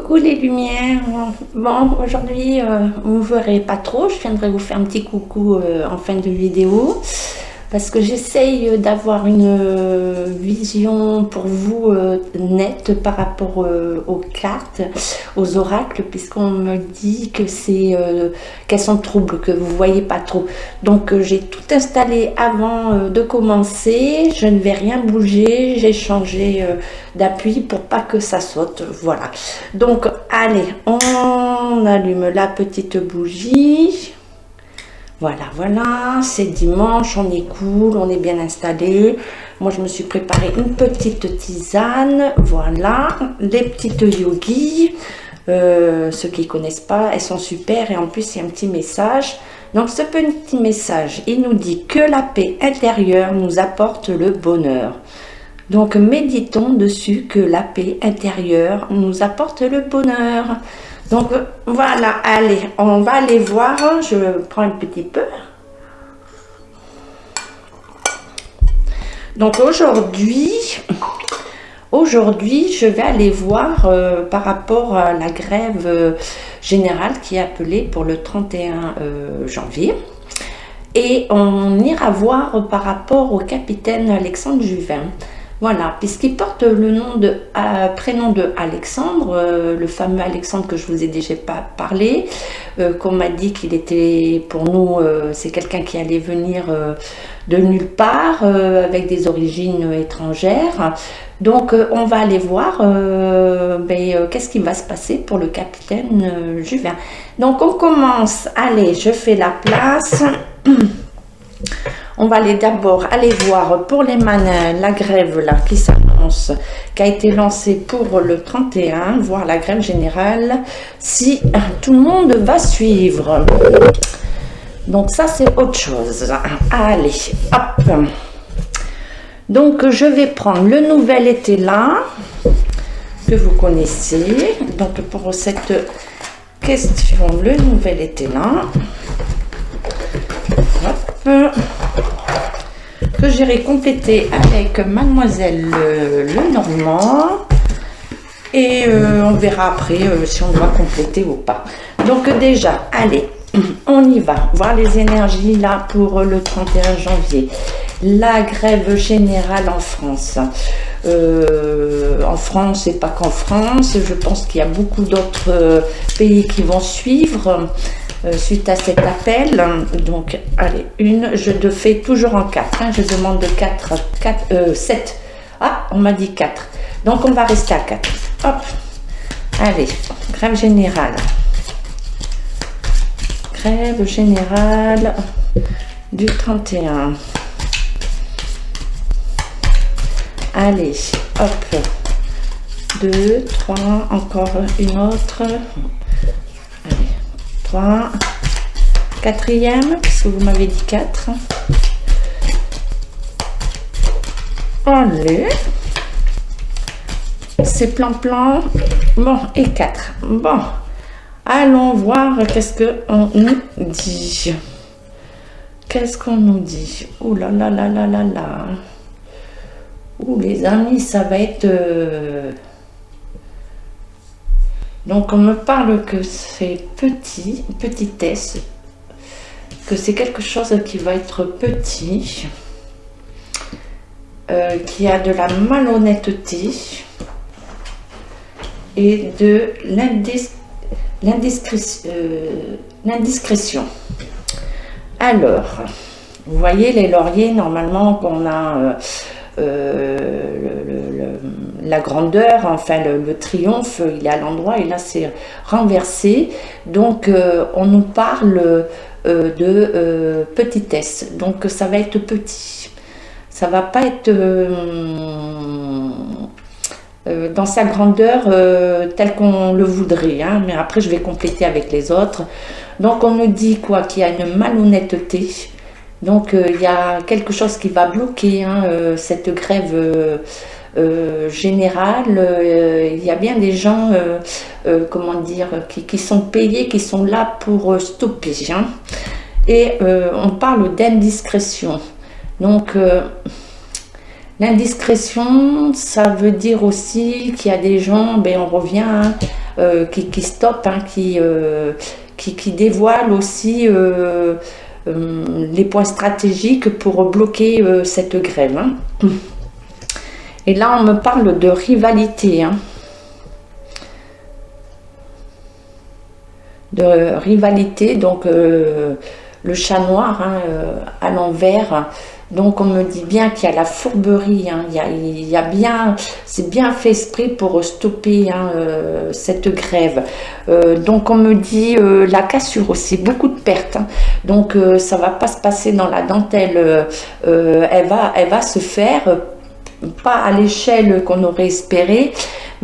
Coucou les lumières. Bon, aujourd'hui, vous ne verrez pas trop. Je viendrai vous faire un petit coucou en fin de vidéo parce que j'essaye d'avoir une vision pour vous nette par rapport aux cartes, aux oracles, puisqu'on me dit que c'est qu'elles sont troubles, que vous voyez pas trop. Donc j'ai tout installé avant de commencer. Je ne vais rien bouger. J'ai changé d'appui pour pas que ça saute. Voilà. Donc allez, on allume la petite bougie. Voilà, voilà, c'est dimanche, on est cool, on est bien installé. Moi, je me suis préparé une petite tisane. Voilà, les petites yogis. Ceux qui ne connaissent pas, elles sont super. Et en plus, il y a un petit message. Donc, ce petit message, il nous dit que la paix intérieure nous apporte le bonheur. Donc, méditons dessus que la paix intérieure nous apporte le bonheur. Donc voilà, allez, on va aller voir. Je prends un petit peu. Donc aujourd'hui, je vais aller voir par rapport à la grève générale qui est appelée pour le 31 janvier. Et on ira voir par rapport au capitaine Alexandre Juvin. Voilà, puisqu'il porte le nom de prénom de Alexandre, le fameux Alexandre que je vous ai déjà parlé, qu'on m'a dit qu'il était pour nous, c'est quelqu'un qui allait venir de nulle part, avec des origines étrangères. Donc on va aller voir qu'est-ce qui va se passer pour le capitaine Juvin. Donc on commence, allez, je fais la place. On va aller d'abord aller voir pour les manins la grève là qui s'annonce, qui a été lancée pour le 31, voir la grève générale, si tout le monde va suivre. Donc ça c'est autre chose. Allez, hop. Donc je vais prendre le nouvel été là, que vous connaissez. Donc pour cette question, le nouvel été là. Hop. Que j'irai compléter avec Mademoiselle Lenormand et on verra après si on doit compléter ou pas. Donc déjà, allez, on y va, voir les énergies là pour le 31 janvier. La grève générale en France. En France et pas qu'en France, je pense qu'il y a beaucoup d'autres pays qui vont suivre. Suite à cet appel, donc allez, je fais toujours en 4, je demande 7, ah on m'a dit 4, donc on va rester à 4, hop, allez, grève générale du 31, allez, hop, 2, 3, encore une autre, 3, quatrième, parce que vous m'avez dit 4. Allez. C'est plan. Bon, et 4. Bon. Allons voir qu'est-ce qu'on nous dit. Qu'est-ce qu'on nous dit? Ouh là là là là là là. Ouh les amis, ça va être... Donc on me parle que c'est petitesse, que c'est quelque chose qui va être petit, qui a de la malhonnêteté et de l'indiscrétion. Alors, vous voyez les lauriers, normalement qu'on a... la grandeur, enfin le triomphe, il est à l'endroit et là c'est renversé. Donc on nous parle de petitesse. Donc ça va être petit. Ça va pas être dans sa grandeur telle qu'on le voudrait. Hein, mais après je vais compléter avec les autres. Donc on nous dit quoi? Qu'il y a une malhonnêteté. Donc il y a quelque chose qui va bloquer cette grève générale. Il y a bien des gens, comment dire, qui sont payés, qui sont là pour stopper. Hein. Et on parle d'indiscrétion. Donc L'indiscrétion, ça veut dire aussi qu'il y a des gens, ben on revient, hein, qui stoppent, hein, qui dévoilent aussi les points stratégiques pour bloquer cette grève. Hein. Et là, on me parle de rivalité. Hein. De rivalité, donc le chat noir, hein, à l'envers. Donc on me dit bien qu'il y a la fourberie, hein, il y a bien, c'est bien fait esprit pour stopper, hein, cette grève. Donc on me dit la cassure aussi, beaucoup de pertes. Hein. Donc ça va pas se passer dans la dentelle, elle va se faire, pas à l'échelle qu'on aurait espéré,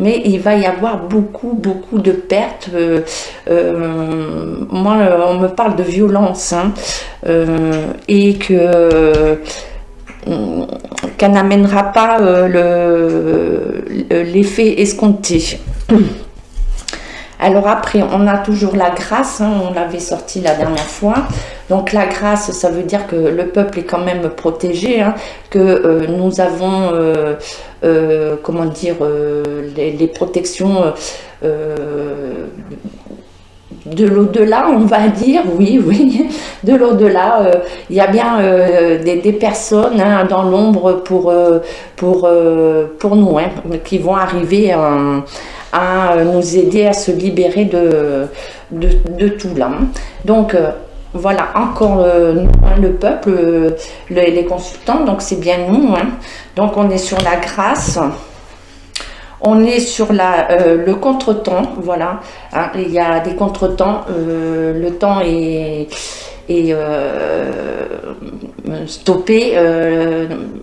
mais il va y avoir beaucoup de pertes. Moi, on me parle de violence, hein, et que qu'elle n'amènera pas l'effet escompté. Alors après, on a toujours la grâce, hein, on l'avait sorti la dernière fois. Donc la grâce, ça veut dire que le peuple est quand même protégé, hein, que nous avons, comment dire, les protections de l'au-delà, on va dire, oui, de l'au-delà. Il y a bien des personnes, hein, dans l'ombre pour nous, hein, qui vont arriver à nous aider à se libérer de tout là. Donc voilà, encore le peuple, les consultants, donc c'est bien nous. Hein. Donc on est sur la grâce. On est sur le contretemps, voilà. Hein, il y a des contretemps, le temps est stoppé,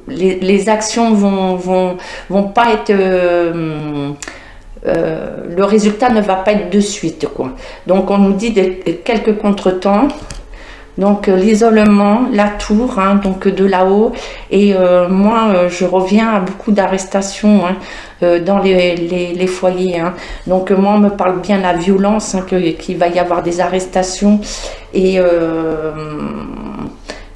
les actions vont pas être, le résultat ne va pas être de suite, quoi. Donc on nous dit quelques contretemps. Donc l'isolement, la tour, hein, donc de là-haut, et moi je reviens à beaucoup d'arrestations, hein, dans les foyers. Hein. Donc moi on me parle bien de la violence, hein, qu'il va y avoir des arrestations, et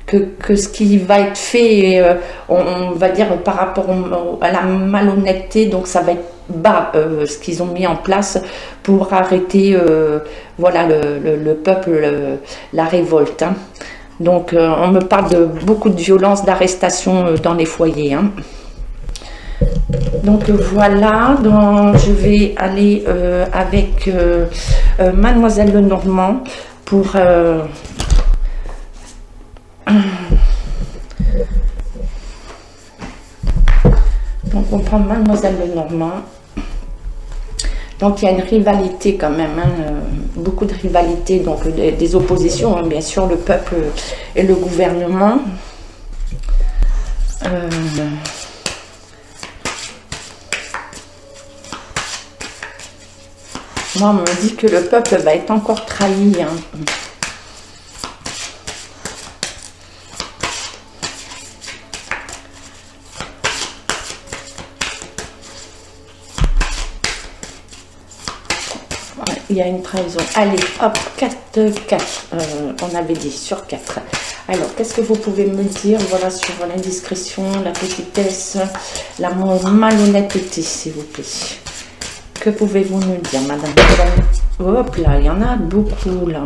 que ce qui va être fait, on va dire par rapport à la malhonnêteté, donc ça va être bas, ce qu'ils ont mis en place pour arrêter, voilà, le peuple, la révolte. Hein. Donc on me parle de beaucoup de violence, d'arrestation dans les foyers. Hein. Donc voilà, je vais aller avec Mademoiselle Lenormand pour donc on prend Mademoiselle Lenormand. Donc il y a une rivalité quand même, hein, beaucoup de rivalité, donc des oppositions, hein, bien sûr, le peuple et le gouvernement. Moi, on me dit que le peuple va être encore trahi. Hein. Il y a une trahison. Allez, hop, 4, on avait dit sur 4. Alors, qu'est-ce que vous pouvez me dire, voilà, sur l'indiscrétion, la petitesse, la malhonnêteté, s'il vous plaît. Que pouvez-vous nous dire, madame? Hop là, il y en a beaucoup, là.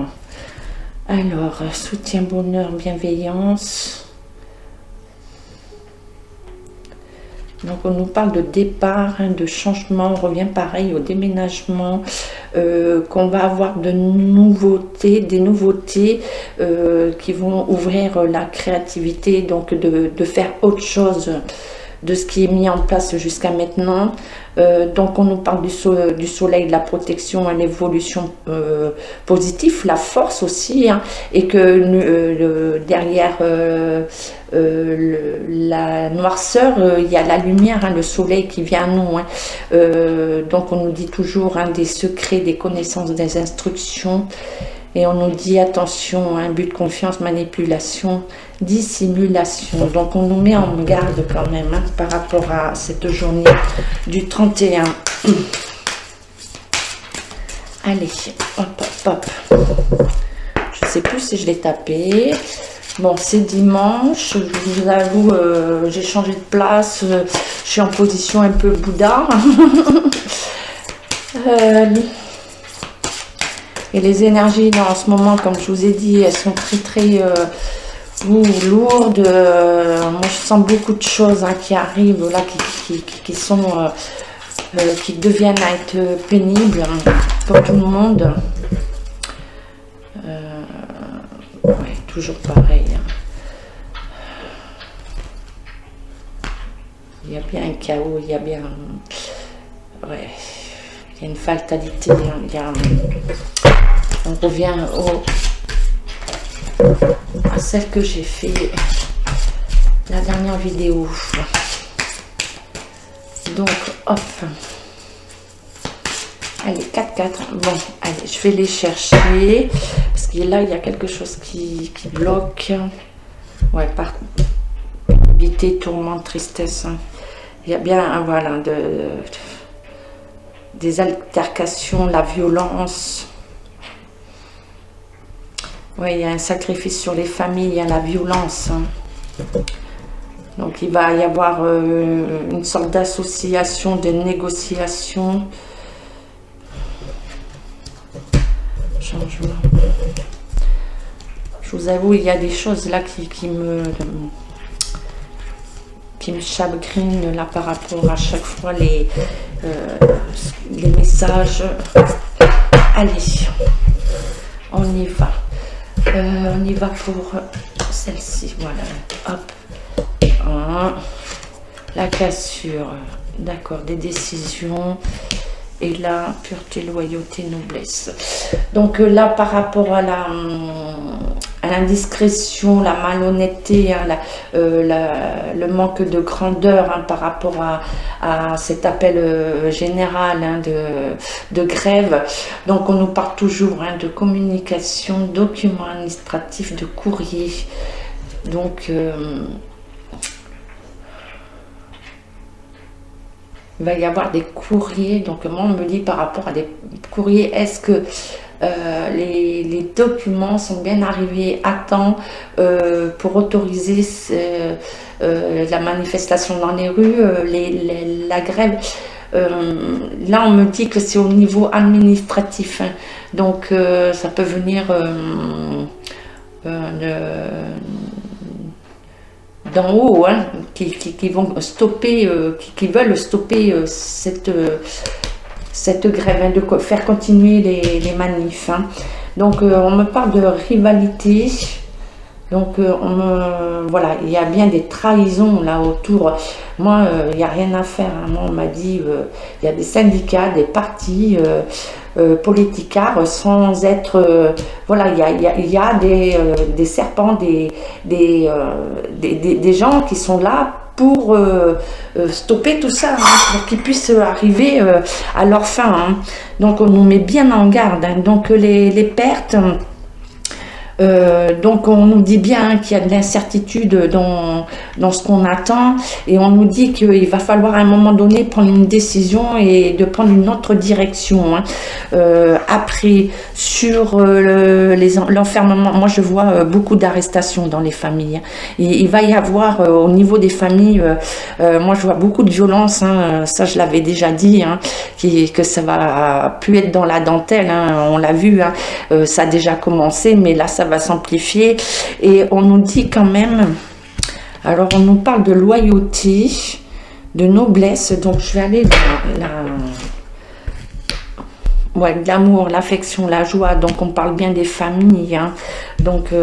Alors, soutien, bonheur, bienveillance. Donc on nous parle de départ, hein, de changement, on revient pareil au déménagement, qu'on va avoir de nouveautés, des nouveautés qui vont ouvrir la créativité, donc de faire autre chose de ce qui est mis en place jusqu'à maintenant. Donc on nous parle du soleil, de la protection, l'évolution positive, la force aussi, hein, et que derrière la noirceur, il y a la lumière, hein, le soleil qui vient à nous. Hein. Donc on nous dit toujours, hein, des secrets, des connaissances, des instructions. Et on nous dit attention, un but de confiance, manipulation, dissimulation. Donc on nous met en garde quand même, hein, par rapport à cette journée du 31. Allez, hop, hop, hop. Je ne sais plus si je l'ai tapé. Bon, c'est dimanche, je vous avoue, j'ai changé de place, je suis en position un peu Bouddha. Et les énergies là, en ce moment, comme je vous ai dit, elles sont très lourdes. Moi, je sens beaucoup de choses hein, qui arrivent là, qui deviennent à être pénibles pour tout le monde. Ouais, toujours pareil. Hein. Il y a bien un chaos, il y a bien... Ouais, il y a une fatalité. Hein, on revient à celle que j'ai fait la dernière vidéo. Donc, hop. Allez, 4-4. Bon, allez, je vais les chercher. Parce que là, il y a quelque chose qui bloque. Ouais, par éviter, tourment, tristesse. Hein. Il y a bien, voilà, des altercations, la violence. Oui, il y a un sacrifice sur les familles, il y a la violence. Hein. Donc, il va y avoir une sorte d'association, de négociation. Changement. Je vous avoue, il y a des choses là qui me chagrinent là par rapport à chaque fois les messages. Allez, on y va. On y va pour celle-ci, voilà. Hop. La cassure, d'accord, des décisions. Et là, pureté, loyauté, noblesse. Donc là, par rapport à l'indiscrétion, la malhonnêteté, hein, le manque de grandeur hein, par rapport à cet appel général hein, de grève. Donc on nous parle toujours hein, de communication, documents administratifs, de courrier. Donc... il va y avoir des courriers, donc moi on me dit par rapport à des courriers, est-ce que les documents sont bien arrivés à temps pour autoriser la manifestation dans les rues, la grève. Là on me dit que c'est au niveau administratif, hein. Donc ça peut venir d'en haut, hein, qui vont stopper, qui veulent stopper cette grève, hein, de faire continuer les manifs. Hein. Donc on me parle de rivalité. Donc voilà, il y a bien des trahisons là autour. Moi, il n'y a rien à faire. Hein. Moi, on m'a dit, il y a des syndicats, des partis politicards sans être... voilà, il y a des serpents, des gens qui sont là pour stopper tout ça, hein, pour qu'ils puissent arriver à leur fin. Hein. Donc on nous met bien en garde. Hein. Donc les pertes... donc on nous dit bien qu'il y a de l'incertitude dans ce qu'on attend et on nous dit qu'il va falloir à un moment donné prendre une décision et de prendre une autre direction. Hein. Après, sur l'enfermement, moi je vois beaucoup d'arrestations dans les familles. Il va y avoir au niveau des familles, moi je vois beaucoup de violence, hein, ça je l'avais déjà dit, hein, que ça va plus être dans la dentelle, hein, on l'a vu, hein, ça a déjà commencé, mais là ça va s'amplifier et on nous dit quand même, alors on nous parle de loyauté, de noblesse, donc je vais aller ouais, de l'amour, l'affection, la joie, donc on parle bien des familles, hein. Donc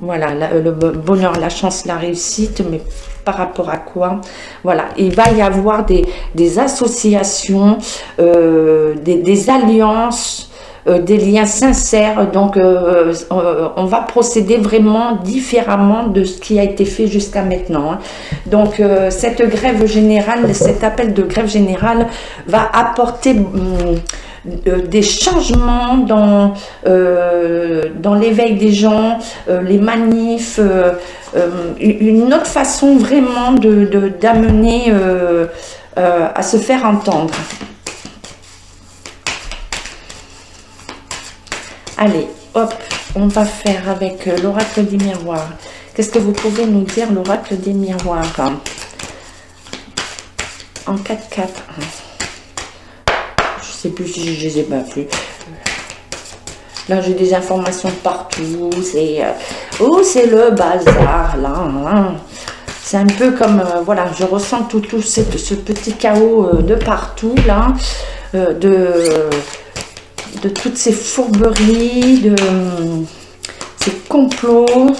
voilà, le bonheur, la chance, la réussite, mais par rapport à quoi? Voilà, il va y avoir des associations, des alliances, des liens sincères, donc on va procéder vraiment différemment de ce qui a été fait jusqu'à maintenant. Hein. Donc cette grève générale, cet appel de grève générale va apporter des changements dans l'éveil des gens, les manifs, une autre façon vraiment d'amener à se faire entendre. Allez, hop, on va faire avec l'oracle des miroirs. Qu'est-ce que vous pouvez nous dire, l'oracle des miroirs? En 4-4. Je sais plus si je les ai pas plus. Là, j'ai des informations de partout. C'est c'est le bazar, là. Hein. C'est un peu comme, voilà, je ressens tout ce petit chaos de partout, là. De toutes ces fourberies, de ces complots.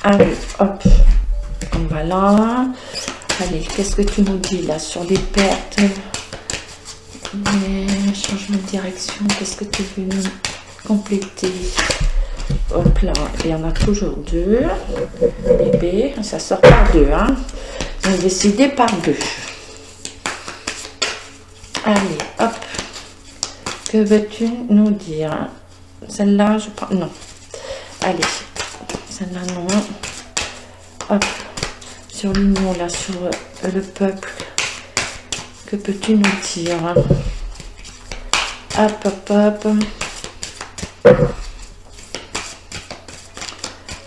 Allez, hop, on va là. Allez, qu'est-ce que tu nous dis là sur les pertes, les changements de direction? Qu'est-ce que tu veux nous compléter? Hop là, il y en a toujours deux. Bébé, ça sort par deux, hein. Ils ont décidé par deux. Allez, hop. Que veux-tu nous dire? Celle-là, je prends. Non. Allez. Celle-là, non. Hop. Sur l'union, là, sur le peuple. Que peux-tu nous dire? Hop, hop, hop.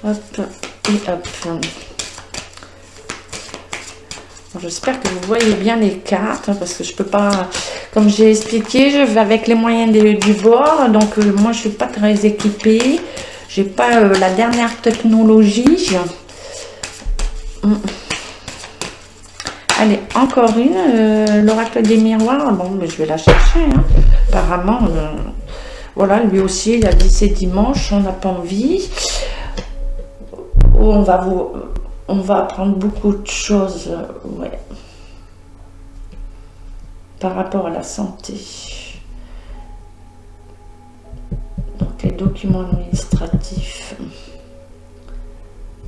Hop. Et hop. J'espère que vous voyez bien les cartes, hein, parce que je peux pas, comme j'ai expliqué, je vais avec les moyens du bord, donc moi je suis pas très équipée, j'ai pas la dernière technologie. Allez, encore une, l'oracle des miroirs. Bon, mais je vais la chercher, hein. Apparemment, voilà, lui aussi il a dit c'est dimanche, on n'a pas envie. Oh, on va apprendre beaucoup de choses, ouais, par rapport à la santé. Donc les documents administratifs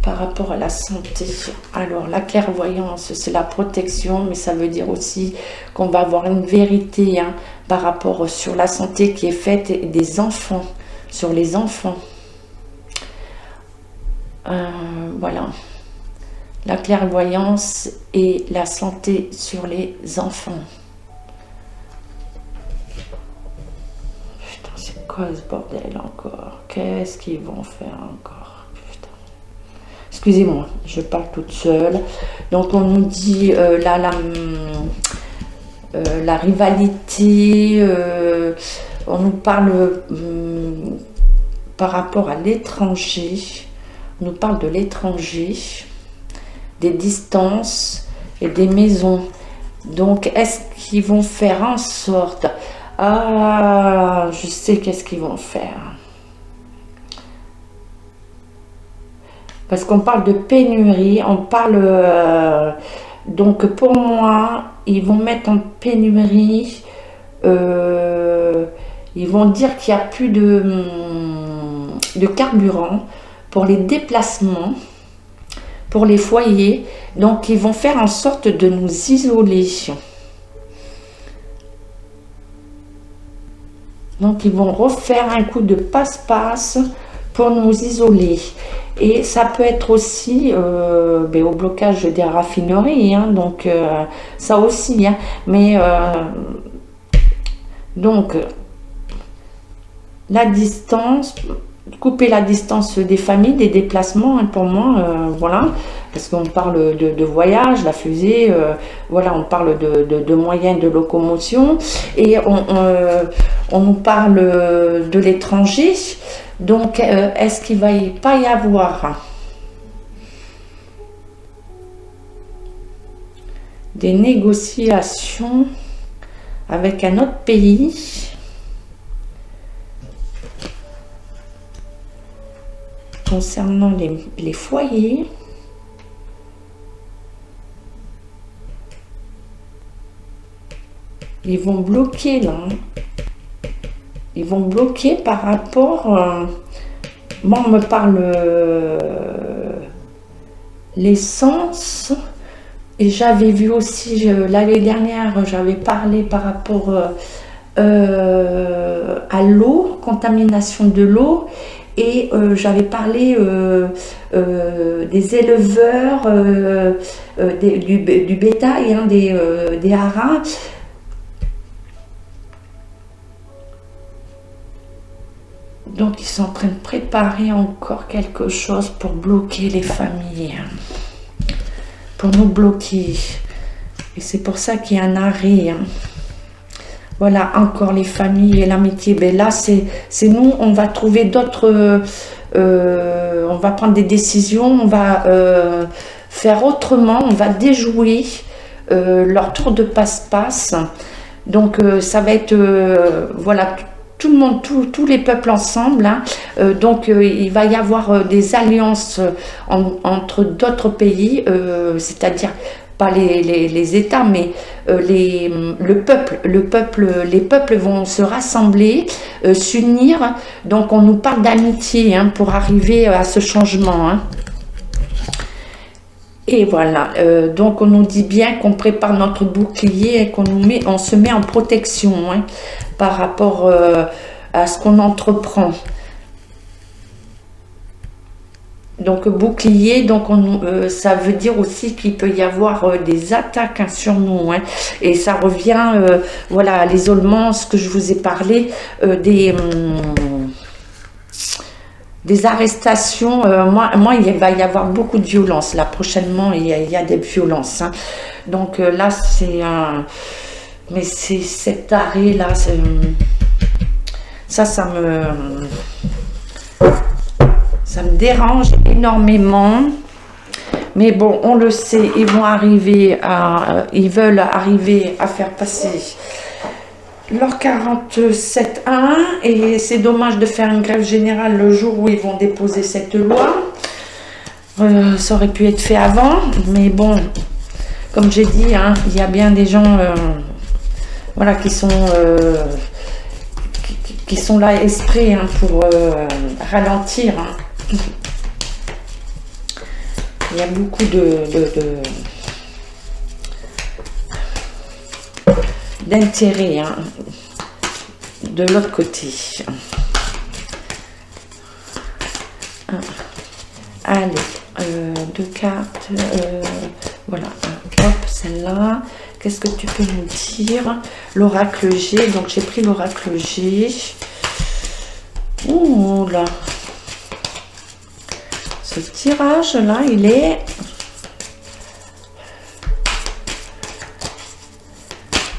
par rapport à la santé. Alors la clairvoyance, c'est la protection, mais ça veut dire aussi qu'on va avoir une vérité, hein, par rapport sur la santé qui est faite des enfants, sur les enfants. Voilà. La clairvoyance et la santé sur les enfants. Putain, c'est quoi ce bordel encore? Qu'est-ce qu'ils vont faire encore? Putain. Excusez-moi, je parle toute seule. Donc on nous dit la rivalité, on nous parle par rapport à l'étranger. On nous parle de l'étranger, des distances et des maisons. Donc, est-ce qu'ils vont faire en sorte... Ah, je sais qu'est-ce qu'ils vont faire. Parce qu'on parle de pénurie, on parle... donc, pour moi, ils vont mettre en pénurie... ils vont dire qu'il n'y a plus de carburant pour les déplacements, pour les foyers. Donc ils vont faire en sorte de nous isoler. Donc ils vont refaire un coup de passe-passe pour nous isoler. Et ça peut être aussi au blocage des raffineries, hein, donc ça aussi, hein, mais donc la distance, couper la distance des familles, des déplacements, hein, pour moi, voilà, parce qu'on parle de voyage, la fusée, voilà, on parle de moyens de locomotion, et on nous parle de l'étranger. Donc est-ce qu'il va pas y avoir des négociations avec un autre pays concernant les foyers? Ils vont bloquer là. Ils vont bloquer par rapport... moi, on me parle l'essence. Et j'avais vu aussi, l'année dernière, j'avais parlé par rapport à l'eau, contamination de l'eau. Et j'avais parlé des éleveurs, du bétail, hein, des haras. Donc ils sont en train de préparer encore quelque chose pour bloquer les familles, pour nous bloquer. Et c'est pour ça qu'il y a un arrêt. Voilà, encore les familles et l'amitié. Ben là, c'est nous, on va trouver d'autres... on va prendre des décisions, on va faire autrement, on va déjouer leur tour de passe-passe. Donc ça va être... voilà, tout le monde, tous les peuples ensemble. Donc il va y avoir des alliances entre d'autres pays, c'est-à-dire pas les États, mais les peuples vont se rassembler, s'unir. Donc on nous parle d'amitié pour arriver à ce changement. Et voilà, donc on nous dit bien qu'on prépare notre bouclier et on se met en protection par rapport à ce qu'on entreprend. Donc bouclier, donc ça veut dire aussi qu'il peut y avoir des attaques sur nous, et ça revient, voilà, à l'isolement, ce que je vous ai parlé, des arrestations. Moi, il va y avoir beaucoup de violence là prochainement, il y a des violences. Donc là, c'est mais c'est cet arrêt là, ça me dérange énormément. Mais bon, on le sait, ils veulent arriver à faire passer leur 47.1, et c'est dommage de faire une grève générale le jour où ils vont déposer cette loi. Ça aurait pu être fait avant, mais bon, comme j'ai dit, il y a bien des gens voilà, qui sont là exprès pour ralentir. Il y a beaucoup d'intérêt de l'autre côté. Allez, deux cartes. Voilà, hop, celle-là. Qu'est-ce que tu peux nous dire? L'oracle G. Donc j'ai pris l'oracle G. Ouh là. Ce tirage là, il est...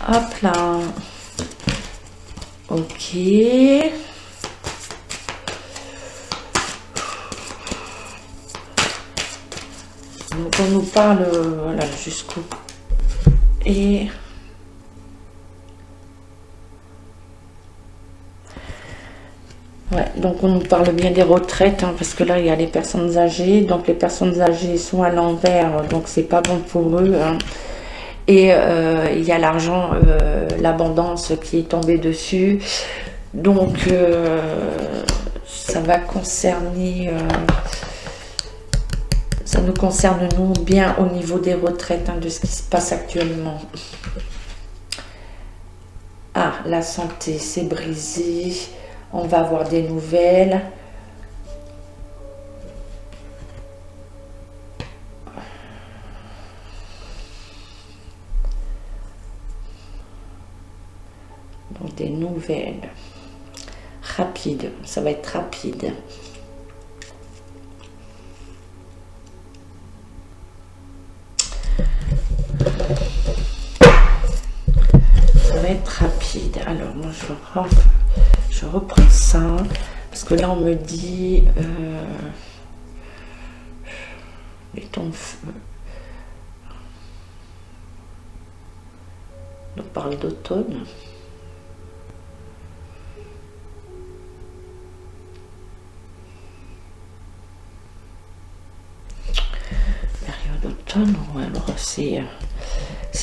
Hop là. Ok. Donc on nous parle, voilà, jusqu'au... Et... Ouais, donc on nous parle bien des retraites, parce que là il y a les personnes âgées, donc les personnes âgées sont à l'envers, donc c'est pas bon pour eux. Et il y a l'argent, l'abondance qui est tombée dessus, donc ça va concerner, ça nous concerne nous bien au niveau des retraites, de ce qui se passe actuellement. Ah, la santé, c'est brisé. On va avoir des nouvelles. Donc des nouvelles. Rapide, ça va être rapide. Ça va être rapide. Alors moi je reprends ça, parce que là on me dit les tons de feu. On parle d'automne. Période d'automne, ouais, alors c'est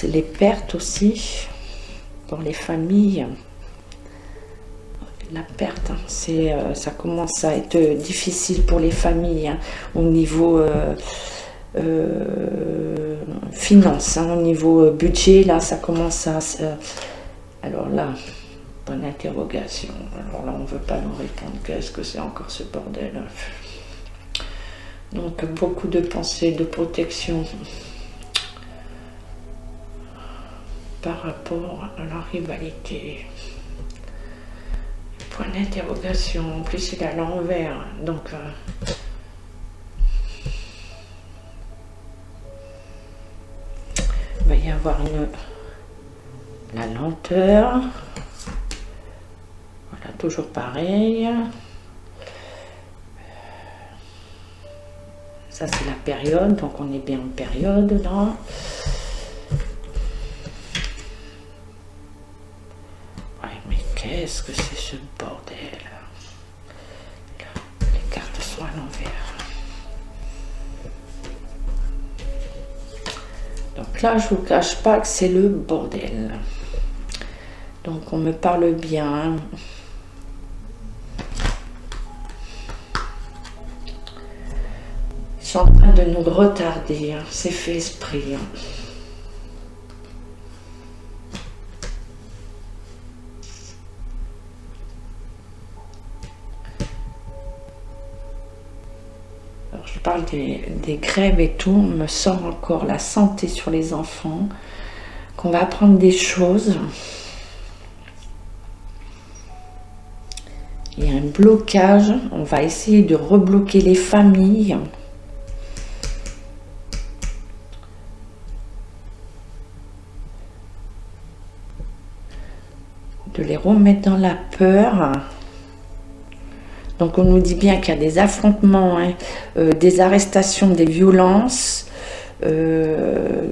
les pertes aussi pour les familles. La perte, ça commence à être difficile pour les familles, au niveau finance, au niveau budget, là ça commence à... alors là, bonne interrogation. Alors là on ne veut pas nous répondre, qu'est-ce que c'est encore ce bordel? Donc beaucoup de pensées de protection par rapport à la rivalité. Point d'interrogation. En plus, il est à l'envers. Donc, il va y avoir la lenteur. Voilà, toujours pareil. Ça, c'est la période. Donc, on est bien en période, là. Qu'est-ce que c'est ce bordel? Les cartes sont à l'envers. Donc là, je vous cache pas que c'est le bordel. Donc on me parle bien. Ils sont en train de nous retarder. Hein. C'est fait esprit. Hein. Je parle des grèves et tout, on me sort encore la santé sur les enfants, qu'on va apprendre des choses. Il y a un blocage, on va essayer de rebloquer les familles. De les remettre dans la peur. Donc on nous dit bien qu'il y a des affrontements, hein, des arrestations, des violences, que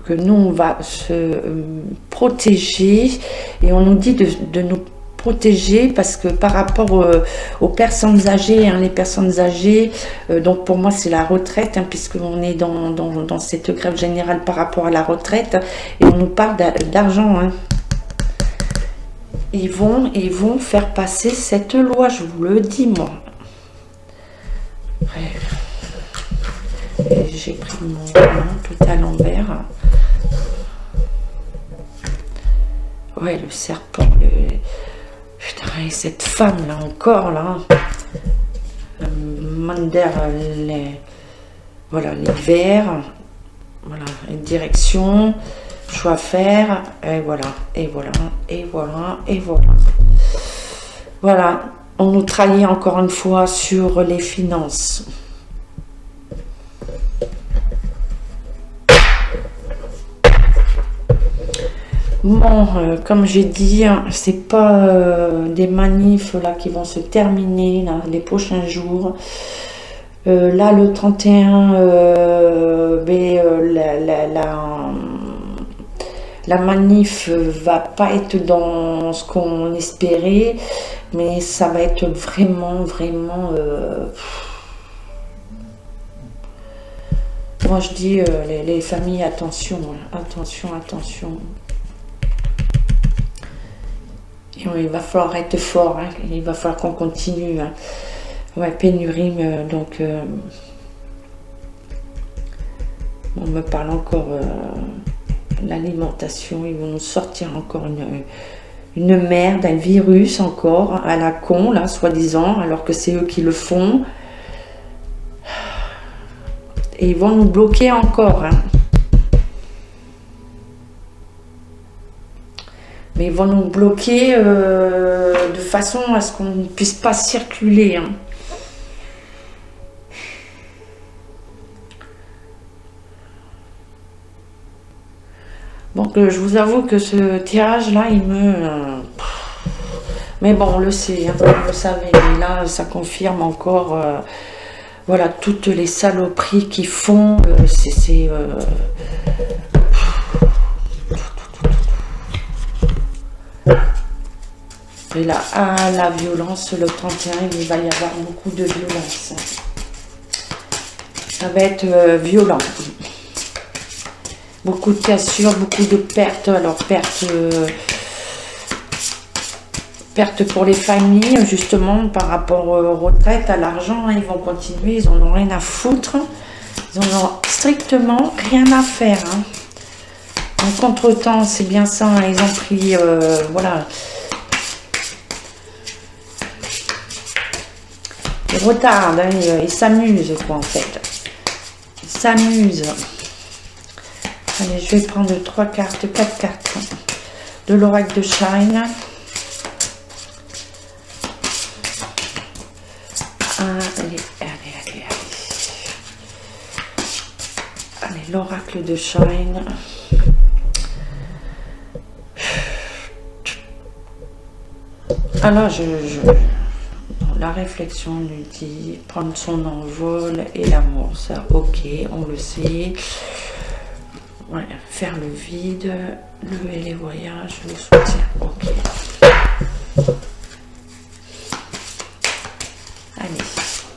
nous on va se protéger et on nous dit de nous protéger parce que par rapport aux personnes âgées, hein, les personnes âgées, donc pour moi c'est la retraite, hein, puisqu'on est dans cette grève générale par rapport à la retraite et on nous parle d'argent. Hein. Ils vont faire passer cette loi, je vous le dis, moi. J'ai pris mon tout à l'envers. Ouais, le serpent. Putain, et cette femme, là, encore, là. Mander, voilà, les verts. Voilà, une direction. Choix à faire, et voilà, et voilà, et voilà, et voilà. Voilà, on nous trahit encore une fois sur les finances. Bon, comme j'ai dit, c'est pas des manifs là qui vont se terminer là, les prochains jours. Là, le 31, la manif va pas être dans ce qu'on espérait, mais ça va être vraiment, vraiment... Moi je dis, les familles, attention, attention, attention. Et il va falloir être fort, hein, il va falloir qu'on continue. Hein. Ouais, pénurie, donc... on me parle encore... l'alimentation, ils vont nous sortir encore une merde, un virus encore, à la con, là, soi-disant, alors que c'est eux qui le font. Et ils vont nous bloquer encore. Hein. Mais ils vont nous bloquer de façon à ce qu'on ne puisse pas circuler. Hein. Donc je vous avoue que ce tirage là il me... mais bon on le sait, hein, vous le savez, mais là ça confirme encore voilà toutes les saloperies qu'ils font, et là à la violence le 31 il va y avoir beaucoup de violence. Ça va être violent. Beaucoup de cassures, beaucoup de pertes. Alors, pertes pour les familles, justement, par rapport aux retraites, à l'argent. Ils vont continuer, ils n'en ont rien à foutre. Ils n'en ont strictement rien à faire. Hein. En contre-temps, c'est bien ça, hein, ils ont pris, voilà. Ils retardent, hein, ils s'amusent, quoi, en fait. Ils s'amusent. Allez, je vais prendre 3 cartes, 4 cartes de l'oracle de Shine. Allez, l'oracle de Shine. Alors, la réflexion nous dit prendre son envol et l'amour. Ça, ok, on le sait. Ouais, faire le vide, les voyages, le soutien. Ok. Allez,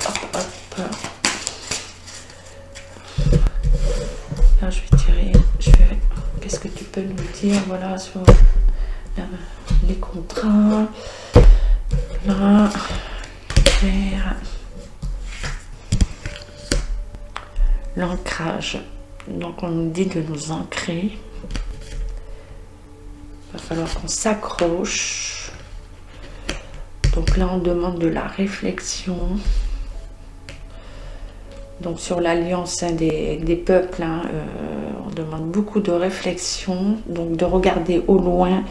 hop, hop. Là, je vais tirer. Qu'est-ce que tu peux nous dire, voilà, sur les contrats. Là, l'ancrage. Donc, on nous dit de nous ancrer. Il va falloir qu'on s'accroche. Donc là, on demande de la réflexion. Donc sur l'alliance des peuples, hein, on demande beaucoup de réflexion, donc de regarder au loin.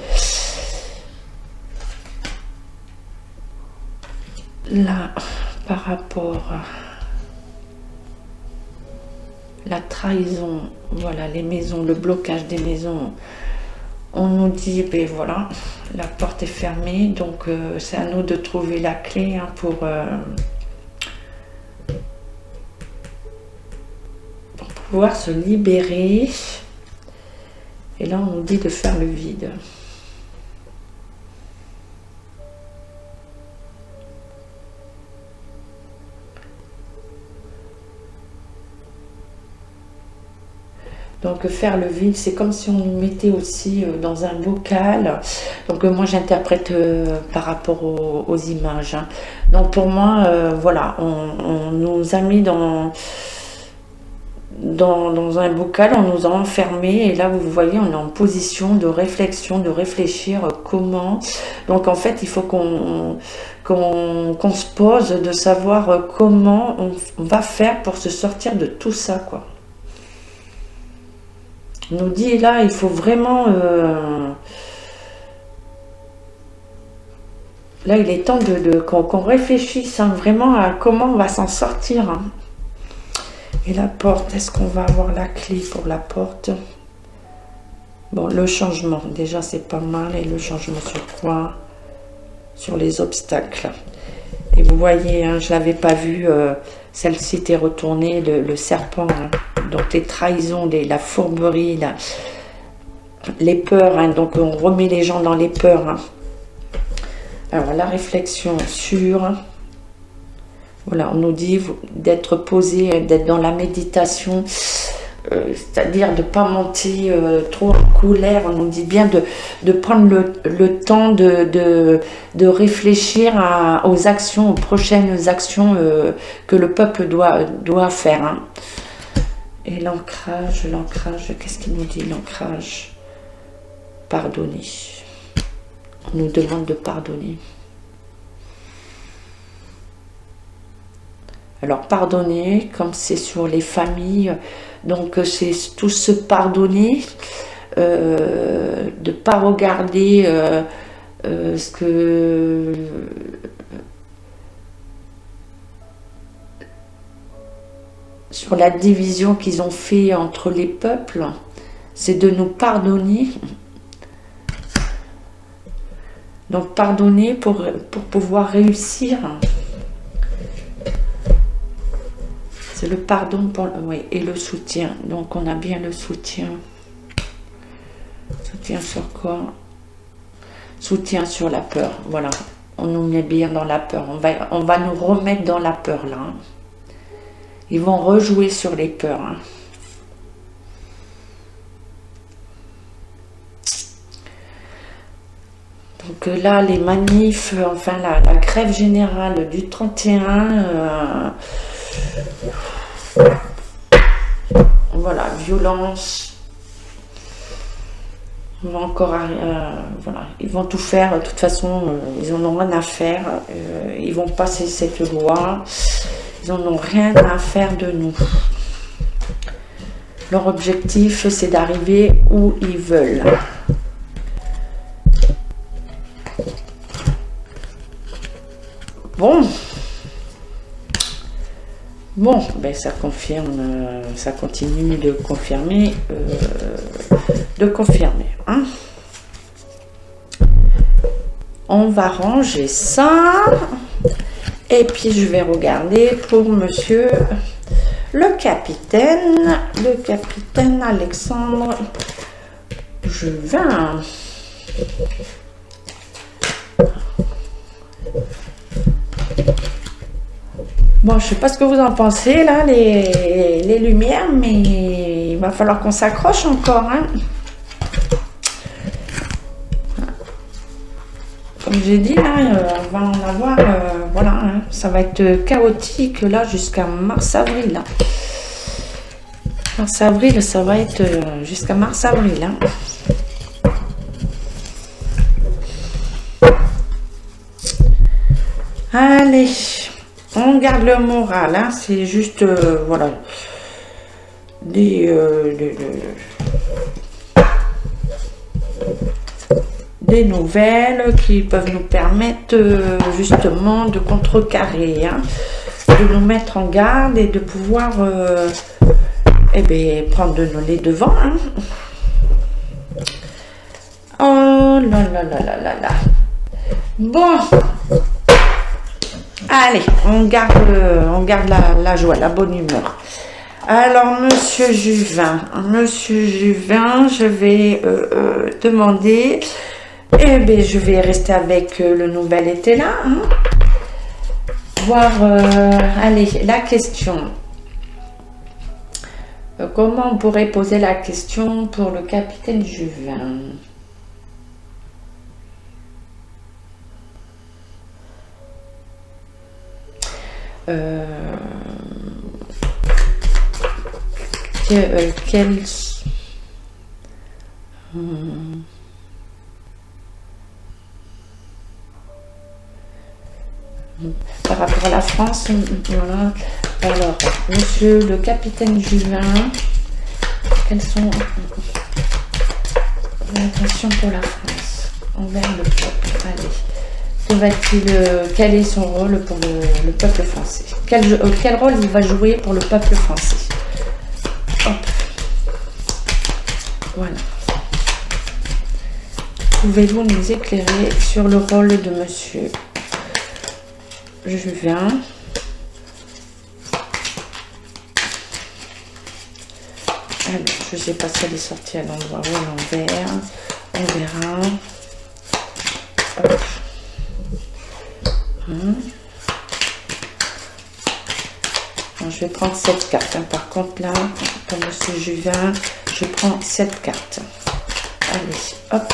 Là, par rapport à la trahison, voilà, les maisons, le blocage des maisons, on nous dit, ben voilà, la porte est fermée, donc c'est à nous de trouver la clé, hein, pour pouvoir se libérer. Et là, on nous dit de faire le vide. Donc faire le vide, c'est comme si on nous mettait aussi dans un bocal. Donc moi j'interprète par rapport aux images, hein. Donc pour moi, voilà, on nous a mis dans un bocal, on nous a enfermés, et là vous voyez, on est en position de réflexion, de réfléchir comment. Donc en fait, il faut qu'on se pose, de savoir comment on va faire pour se sortir de tout ça, quoi. On nous dit là, il faut vraiment... là, il est temps qu'on réfléchisse, hein, vraiment à comment on va s'en sortir, hein. Et la porte, est-ce qu'on va avoir la clé pour la porte? Bon, le changement, déjà c'est pas mal. Et le changement sur quoi? Sur les obstacles. Et vous voyez, hein, je l'avais pas vu, celle-ci était retournée, le serpent, hein. Donc les trahisons, la fourberie, les peurs, hein. Donc on remet les gens dans les peurs, hein. Alors la réflexion sur... Voilà, on nous dit d'être posé, d'être dans la méditation, c'est-à-dire de ne pas monter trop en colère. On nous dit bien de prendre le temps de réfléchir aux actions, aux prochaines actions que le peuple doit faire, hein. Et l'ancrage, qu'est-ce qu'il nous dit, l'ancrage? Pardonner. On nous demande de pardonner. Alors pardonner, comme c'est sur les familles, donc c'est tout se pardonner, de ne pas regarder ce que... sur la division qu'ils ont fait entre les peuples, c'est de nous pardonner. Donc pardonner pour pouvoir réussir. C'est le pardon pour, oui, et le soutien. Donc on a bien le soutien. Soutien sur quoi? Soutien sur la peur. Voilà. On nous met bien dans la peur. On va nous remettre dans la peur là, hein. Ils vont rejouer sur les peurs, hein. Donc là, les manifs, enfin la grève générale du 31, voilà, violence. On va encore, voilà, ils vont tout faire. De toute façon, ils en ont rien à faire. Ils vont passer cette loi. Ils n'en ont rien à faire de nous. Leur objectif, c'est d'arriver où ils veulent. Bon, Bon, ben ça confirme, ça continue de confirmer, hein. On va ranger ça. Et puis je vais regarder pour monsieur le capitaine Alexandre Juvin. Bon, je sais pas ce que vous en pensez là, les lumières, mais il va falloir qu'on s'accroche encore, hein. Comme j'ai dit, là, on va en avoir, voilà, hein, ça va être chaotique là jusqu'à mars-avril. Mars-avril, ça va être jusqu'à mars-avril. Hein. Allez, on garde le moral, hein, c'est juste, voilà, des nouvelles qui peuvent nous permettre justement de contrecarrer, hein, de nous mettre en garde et de pouvoir prendre les devants. Hein. Oh là là là là là là. Bon, allez, on garde la joie, la bonne humeur. Alors, monsieur Juvin, je vais demander. Eh bien, je vais rester avec le nouvel été là. Hein. Voir, allez, la question. Comment on pourrait poser la question pour le capitaine Juvin? Par rapport à la France, voilà. Alors, monsieur le capitaine Juvin, quelles sont les intentions pour la France envers le peuple? Allez, que va-t-il, quel est son rôle pour le peuple français? Quel rôle il va jouer pour le peuple français? Hop. Voilà. Pouvez-vous nous éclairer sur le rôle de monsieur Juvin? Alors, je ne sais pas si elle est sortie à l'endroit ou à l'envers. On verra. Hop. Alors, je vais prendre cette carte. Hein. Par contre, là, pour monsieur Juvin, je prends cette carte. Allez, hop.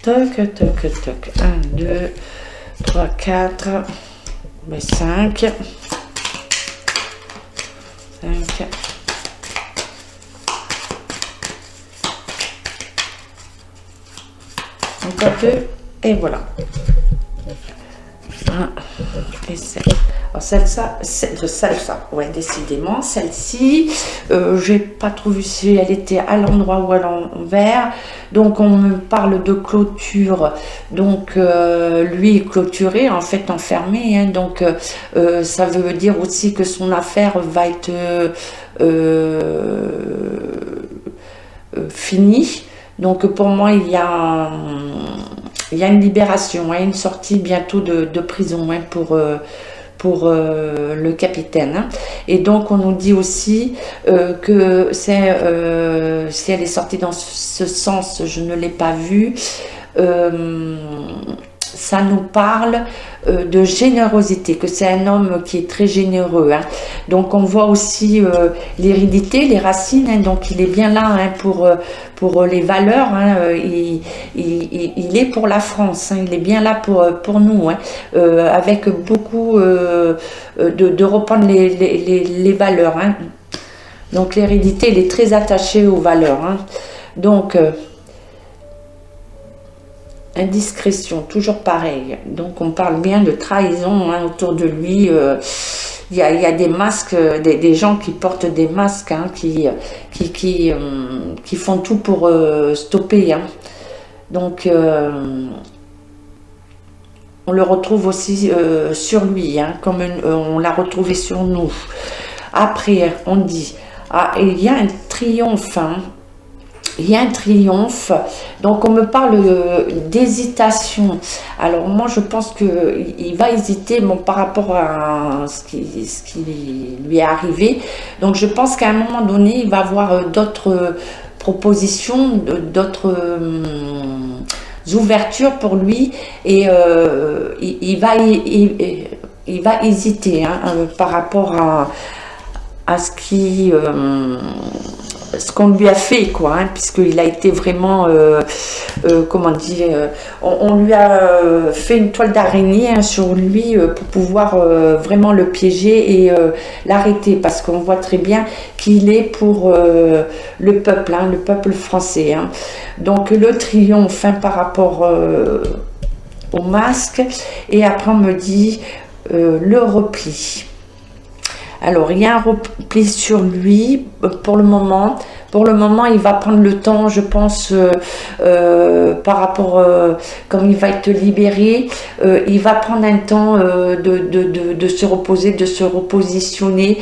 Toc, toc, toc. 1, 2, 3, 4, 5. 5. Encore 2. Et voilà. 1 et 7. Alors celle-là, ouais, décidément, celle-ci, j'ai pas trop vu si elle était à l'endroit ou à l'envers. Donc on me parle de clôture, donc lui est clôturé, en fait enfermé, hein, donc ça veut dire aussi que son affaire va être finie. Donc pour moi il y a une libération, hein, une sortie bientôt de prison, hein, pour le capitaine. Hein. Et donc on nous dit aussi que c'est si elle est sortie dans ce sens, je ne l'ai pas vu, ça nous parle de générosité, que c'est un homme qui est très généreux. Hein. Donc on voit aussi l'hérédité, les racines, hein, donc il est bien là, hein, pour les valeurs, hein, il est pour la France, hein, il est bien là pour nous, hein, avec beaucoup de reprendre les valeurs. Hein. Donc l'hérédité, il est très attaché aux valeurs. Hein. Donc indiscrétion, toujours pareil. Donc on parle bien de trahison, hein, autour de lui. Il y a des masques, des gens qui portent des masques, hein, qui font tout pour stopper. Hein. Donc, on le retrouve aussi sur lui, hein, comme on l'a retrouvé sur nous. Après, on dit, ah, il y a un triomphe, hein. Il y a un triomphe, donc on me parle d'hésitation. Alors moi je pense qu'il va hésiter bon, par rapport à ce qui lui est arrivé. Donc je pense qu'à un moment donné, il va avoir d'autres propositions, d'autres ouvertures pour lui et il va hésiter hein, par rapport à ce qu'on lui a fait, quoi, hein, puisqu'il a été vraiment, comment dire, on lui a fait une toile d'araignée hein, sur lui pour pouvoir vraiment le piéger et l'arrêter, parce qu'on voit très bien qu'il est pour le peuple français. Hein. Donc le triomphe hein, par rapport au masque, et après on me dit le repli. Alors, il y a un repli sur lui pour le moment. Pour le moment, il va prendre le temps, je pense, par rapport, comme il va être libéré, il va prendre un temps de se reposer, de se repositionner,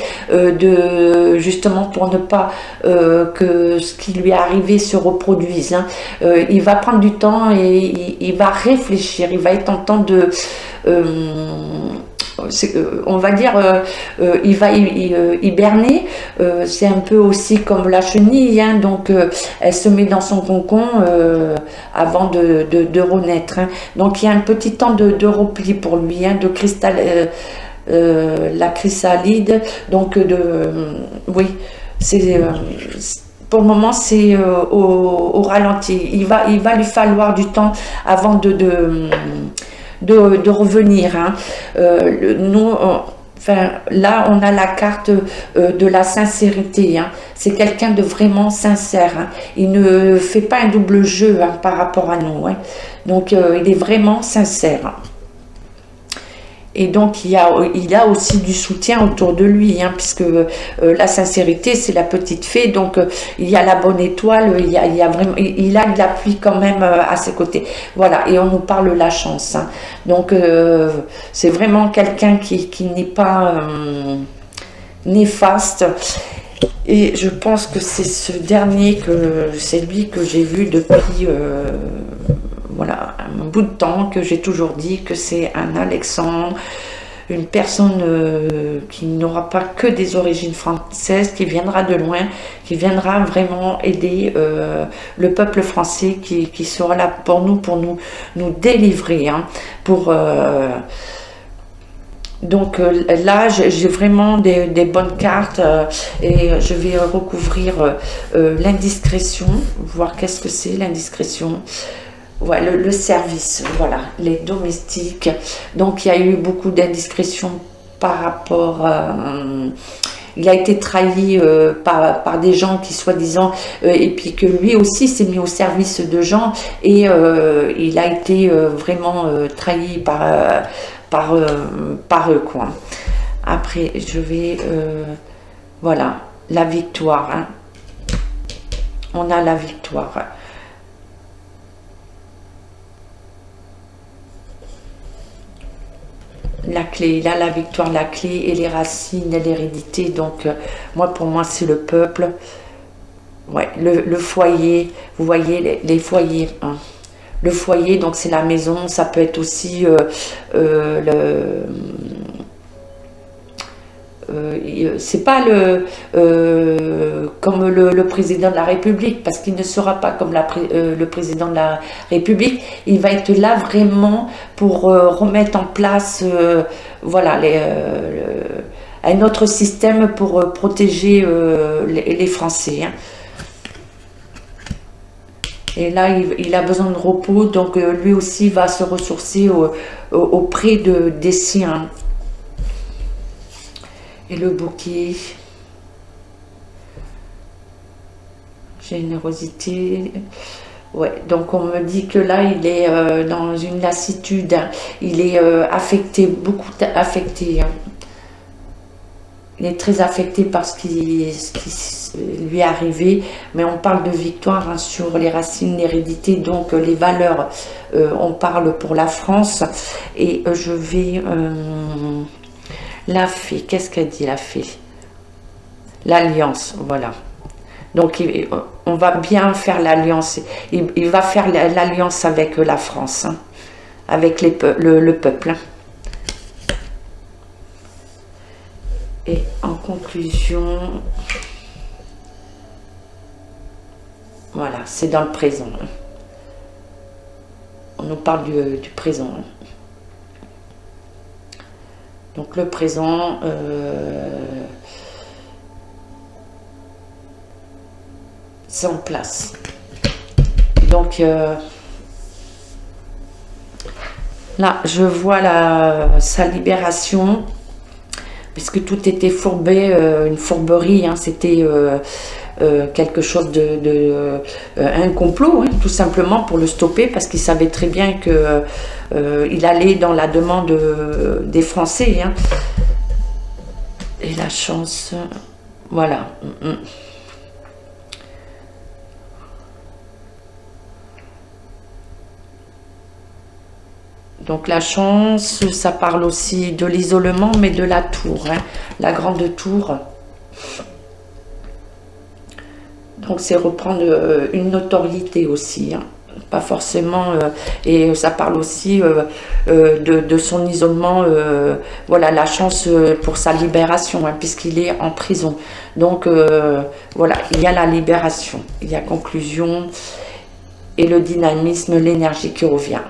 justement pour ne pas que ce qui lui est arrivé se reproduise. Hein. Il va prendre du temps et il va réfléchir, il va être en temps de... on va dire il va hiberner, c'est un peu aussi comme la chenille hein, donc elle se met dans son cocon avant de renaître hein. Donc il y a un petit temps de repli pour lui hein, de cristal la chrysalide donc oui c'est pour le moment c'est au ralenti, il va lui falloir du temps avant de revenir. Hein. Nous, enfin, là, on a la carte de la sincérité. Hein. C'est quelqu'un de vraiment sincère. Hein. Il ne fait pas un double jeu hein, par rapport à nous. Hein. Donc, il est vraiment sincère. Hein. Et donc, il a aussi du soutien autour de lui, hein, puisque la sincérité, c'est la petite fée. Donc, il y a la bonne étoile, il a vraiment, il a de l'appui quand même à ses côtés. Voilà, et on nous parle la chance. Hein. Donc, c'est vraiment quelqu'un qui n'est pas néfaste. Et je pense que c'est c'est lui que j'ai vu depuis... voilà, un bout de temps que j'ai toujours dit que c'est un Alexandre, une personne qui n'aura pas que des origines françaises, qui viendra de loin, qui viendra vraiment aider le peuple français, qui sera là pour nous délivrer, hein, pour... donc là, j'ai vraiment des bonnes cartes et je vais recouvrir l'indiscrétion, voir qu'est-ce que c'est l'indiscrétion. Ouais, le service, voilà, les domestiques. Donc, il y a eu beaucoup d'indiscrétions par rapport... il a été trahi par des gens qui, soi-disant... et puis que lui aussi s'est mis au service de gens. Et il a été vraiment trahi par eux, quoi. Après, je vais... voilà, la victoire. Hein. On a la victoire. La clé, là la victoire, la clé et les racines et l'hérédité. Donc moi pour moi c'est le peuple. Ouais, le foyer, vous voyez les foyers. Hein. Le foyer, donc c'est la maison, ça peut être aussi c'est pas comme le président de la République, parce qu'il ne sera pas comme le président de la République. Il va être là vraiment pour remettre en place voilà, un autre système pour protéger les Français. Hein. Et là, il a besoin de repos, donc lui aussi va se ressourcer auprès des siens. Et le bouquet, générosité, ouais, donc on me dit que là il est dans une lassitude, hein. Il est affecté, beaucoup affecté, hein. il est très affecté par ce qui lui est arrivé, mais on parle de victoire hein, sur les racines, l'hérédité, donc les valeurs, on parle pour la France. Et je vais... la fée, qu'est-ce qu'elle dit la fée? L'alliance, voilà. Donc on va bien faire l'alliance, il va faire l'alliance avec la France, hein, avec le peuple. Hein. Et en conclusion, voilà, c'est dans le présent. Hein. On nous parle du présent. Hein. Donc le présent, c'est en place. Donc là, je vois sa libération, puisque tout était fourbé, une fourberie, hein, c'était quelque chose un complot, hein, tout simplement pour le stopper, parce qu'il savait très bien que il allait dans la demande des Français. Hein. Et la chance, voilà. Donc la chance, ça parle aussi de l'isolement, mais de la tour, hein, la grande tour. Donc c'est reprendre une notoriété aussi, hein, pas forcément, et ça parle aussi de son isolement, voilà, la chance pour sa libération, hein, puisqu'il est en prison. Donc voilà, il y a la libération, il y a conclusion, et le dynamisme, l'énergie qui revient.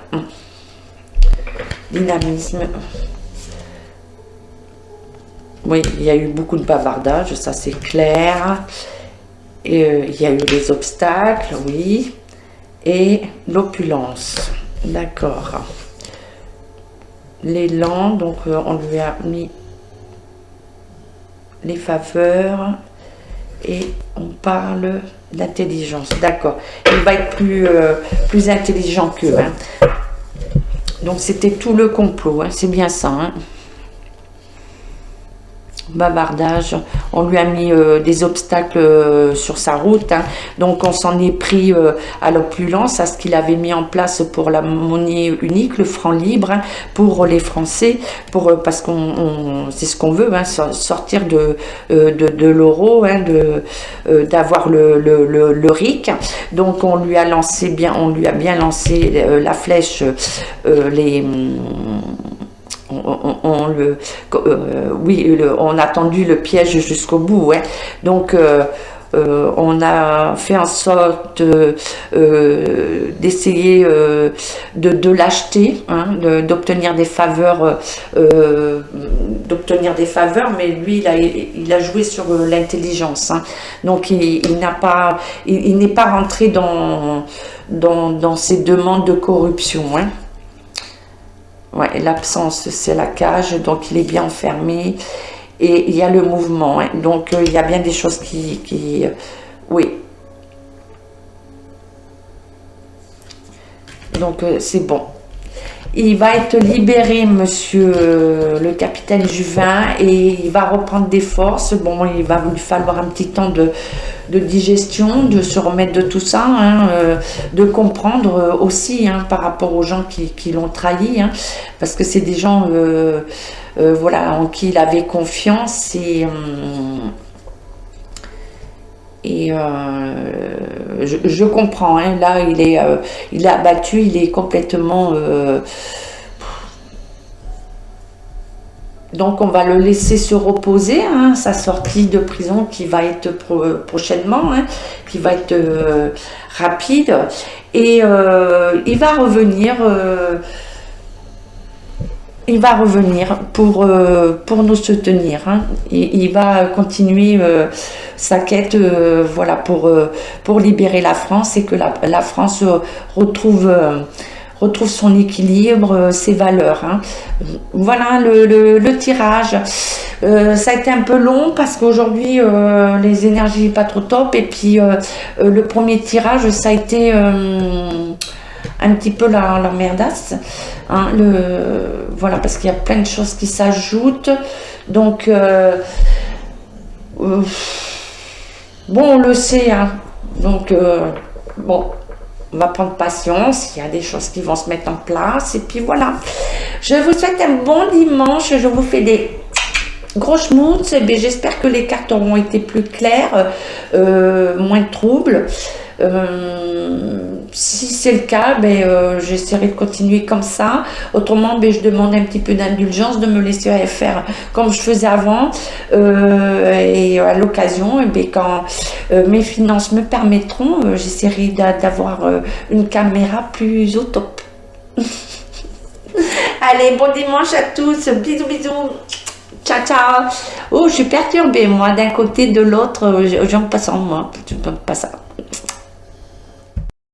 Dynamisme. Oui, il y a eu beaucoup de bavardage, ça c'est clair. Et il y a eu les obstacles, oui. Et l'opulence. D'accord. L'élan, donc on lui a mis les faveurs. Et on parle d'intelligence. D'accord. Il va être plus intelligent qu'eux. Hein. Donc c'était tout le complot, hein, c'est bien ça. Hein. Bavardage, on lui a mis des obstacles sur sa route, hein. Donc on s'en est pris à l'opulence, à ce qu'il avait mis en place pour la monnaie unique, le franc libre, hein, pour les Français, parce qu'on c'est ce qu'on veut, hein, sortir de l'euro, hein, d'avoir le RIC. Donc on lui a bien lancé la flèche, on a tendu le piège jusqu'au bout. Hein. Donc, on a fait en sorte d'essayer de l'acheter, hein, d'obtenir des faveurs, mais lui, il a joué sur l'intelligence. Hein. Donc, il n'est pas rentré dans ces demandes de corruption. Hein. Ouais, l'absence, c'est la cage, donc il est bien enfermé. Et il y a le mouvement, hein, donc il y a bien des choses qui oui. Donc c'est bon. Il va être libéré, monsieur le capitaine Juvin, et il va reprendre des forces. Bon, il va lui falloir un petit temps de digestion, de se remettre de tout ça, hein, de comprendre aussi, hein, par rapport aux gens qui l'ont trahi, hein, parce que c'est des gens voilà, en qui il avait confiance, et je comprends, hein, là il est abattu, il est complètement donc on va le laisser se reposer, hein, sa sortie de prison qui va être prochainement, hein, qui va être rapide, et il va revenir pour nous soutenir. Hein. Il va continuer sa quête, voilà, pour libérer la France, et que la France retrouve son équilibre, ses valeurs. Hein. Voilà le tirage. Ça a été un peu long parce qu'aujourd'hui les énergies pas trop top, et puis le premier tirage, ça a été un petit peu la merdasse, hein, voilà, parce qu'il y a plein de choses qui s'ajoutent. Donc euh, bon, on le sait, hein. Donc, bon, on va prendre patience, il y a des choses qui vont se mettre en place, et puis voilà. Je vous souhaite un bon dimanche, je vous fais des gros schmutz, et j'espère que les cartes auront été plus claires, moins de troubles. Si c'est le cas, j'essaierai de continuer comme ça. Autrement, je demande un petit peu d'indulgence, de me laisser faire comme je faisais avant. Et à l'occasion, quand mes finances me permettront, j'essaierai d'avoir une caméra plus au top. Allez, bon dimanche à tous. Bisous, bisous. Ciao, ciao. Oh, je suis perturbée, moi, d'un côté, de l'autre. J'en passe en moi. Je ne peux pas ça.